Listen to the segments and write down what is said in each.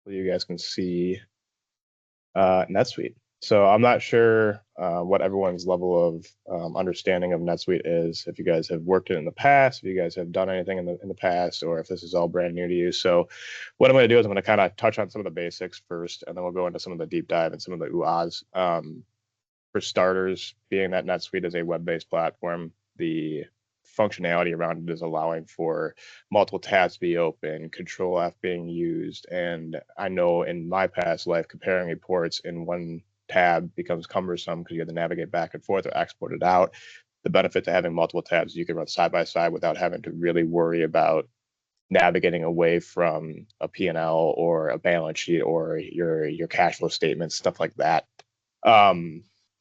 You guys can see NetSuite. So I'm not sure what everyone's level of understanding of NetSuite is. If you guys have worked it in the past, if you guys have done anything in the past, or if this is all brand new to you. So what I'm going to do is I'm going to kind of touch on some of the basics first, and then we'll go into some of the deep dive and some of the ooh-ahs. For starters, being that NetSuite is a web-based platform, the functionality around it is allowing for multiple tabs to be open, Control F being used. And I know in my past life, comparing reports in one tab becomes cumbersome because you have to navigate back and forth or export it out. The benefit to having multiple tabs, you can run side by side without having to really worry about navigating away from a P&L or a balance sheet or your cash flow statements, stuff like that.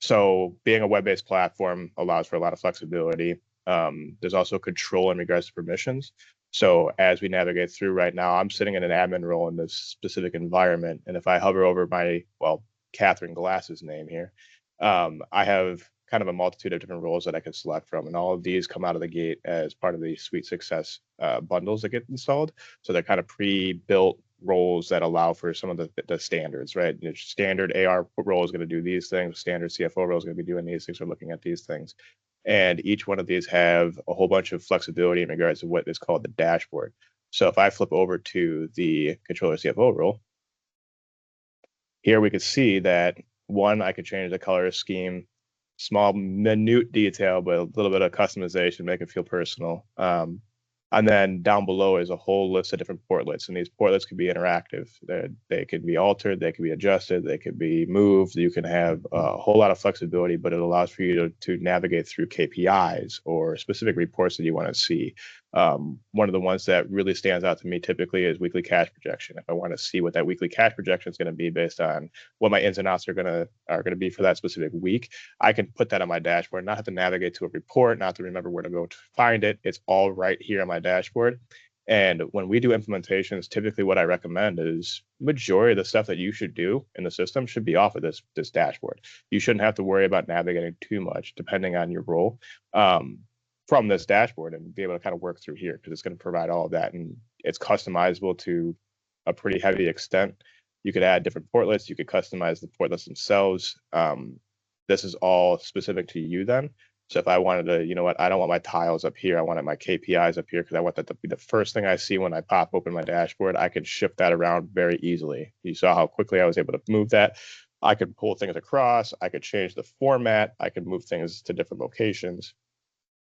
So being a web-based platform allows for a lot of flexibility. There's also control in regards to permissions. So as we navigate through right now, I'm sitting in an admin role in this specific environment. And if I hover over my, well, Catherine Glass's name here, I have kind of a multitude of different roles that I can select from. And all of these come out of the gate as part of the Suite Success bundles that get installed. So they're kind of pre-built roles that allow for some of the standards, right? Your standard AR role is going to do these things. Standard CFO role is going to be doing these things or looking at these things. And each one of these have a whole bunch of flexibility in regards to what is called the dashboard. So if I flip over to the controller CFO role, here we could see that one, I could change the color scheme, small minute detail, but a little bit of customization, make it feel personal. And then down below is a whole list of different portlets, and these portlets can be interactive. They can be altered, they can be adjusted, they can be moved. You can have a whole lot of flexibility, but it allows for you to navigate through KPIs or specific reports that you want to see. One of the ones that really stands out to me typically is weekly cash projection. If I want to see what that weekly cash projection is going to be based on what my ins and outs are going to be for that specific week, I can put that on my dashboard, not have to navigate to a report, not to remember where to go to find it. It's all right here on my dashboard. And when we do implementations, typically what I recommend is majority of the stuff that you should do in the system should be off of this dashboard. You shouldn't have to worry about navigating too much depending on your role from this dashboard and be able to kind of work through here because it's going to provide all of that. And it's customizable to a pretty heavy extent. You could add different portlets. You could customize the portlets themselves. This is all specific to you then. So if I wanted to, you know what, I don't want my tiles up here. I wanted my KPIs up here because I want that to be the first thing I see when I pop open my dashboard. I can shift that around very easily. You saw how quickly I was able to move that. I could pull things across. I could change the format. I could move things to different locations.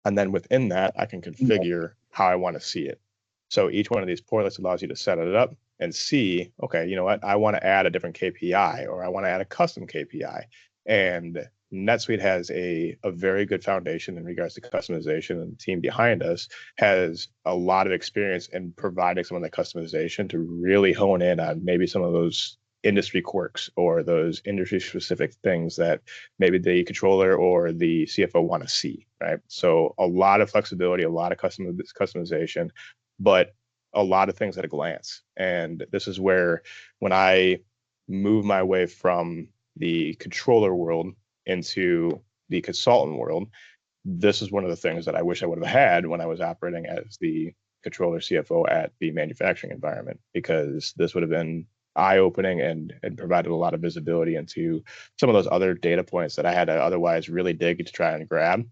And then within that, I can configure how I want to see it. So each one of these portlets allows you to set it up and see, okay, you know what, I want to add a different KPI or I want to add a custom KPI. And NetSuite has a very good foundation in regards to customization, and the team behind us has a lot of experience in providing some of the customization to really hone in on maybe some of those industry quirks or those industry specific things that maybe the controller or the CFO want to see, right? So a lot of flexibility, a lot of customization, but a lot of things at a glance. And this is where when I move my way from the controller world into the consultant world, this is one of the things that I wish I would have had when I was operating as the controller CFO at the manufacturing environment, because this would have been eye-opening and provided a lot of visibility into some of those other data points that I had to otherwise really dig to try and grab.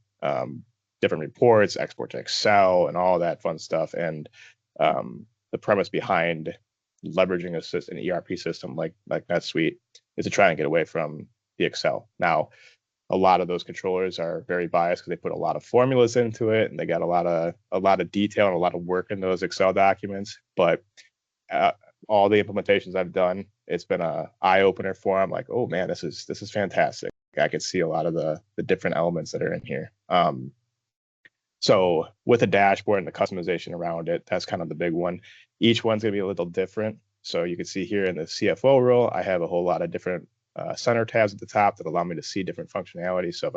Different reports, export to Excel, and all that fun stuff. And the premise behind leveraging an ERP system like NetSuite is to try and get away from the Excel. Now, a lot of those controllers are very biased because they put a lot of formulas into it, and they got a lot of detail and a lot of work in those Excel documents. But all the implementations I've done, it's been an eye opener for them. Like, oh man, this is fantastic. I can see a lot of the different elements that are in here. So with the dashboard and the customization around it, that's kind of the big one. Each one's gonna be a little different. So you can see here in the CFO role, I have a whole lot of different center tabs at the top that allow me to see different functionality. So if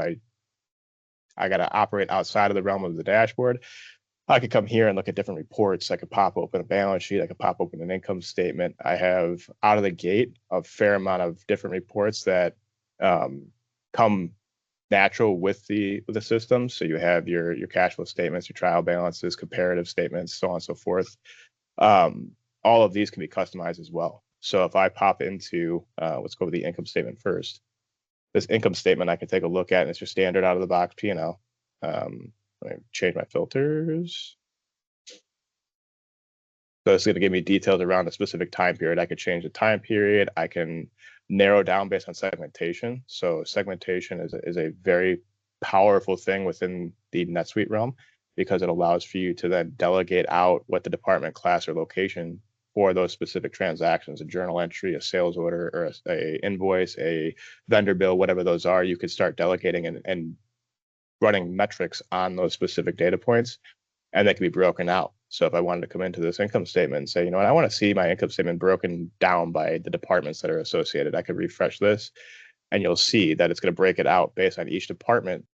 I got to operate outside of the realm of the dashboard, I could come here and look at different reports. I could pop open a balance sheet. I could pop open an income statement. I have out of the gate a fair amount of different reports that come natural with the system. So you have your cash flow statements, your trial balances, comparative statements, so on and so forth. All of these can be customized as well. So if I pop into, let's go with the income statement first. This income statement I can take a look at, and it's your standard out of the box P&L. Let me change my filters. So it's going to give me details around a specific time period. I could change the time period. I can narrow down based on segmentation. So segmentation is a very powerful thing within the NetSuite realm, because it allows for you to then delegate out what the department, class, or location for those specific transactions, a journal entry, a sales order, or a invoice, a vendor bill, whatever those are. You could start delegating and running metrics on those specific data points, and they can be broken out. So if I wanted to come into this income statement and say, you know what, I want to see my income statement broken down by the departments that are associated, I could refresh this, and you'll see that it's going to break it out based on each department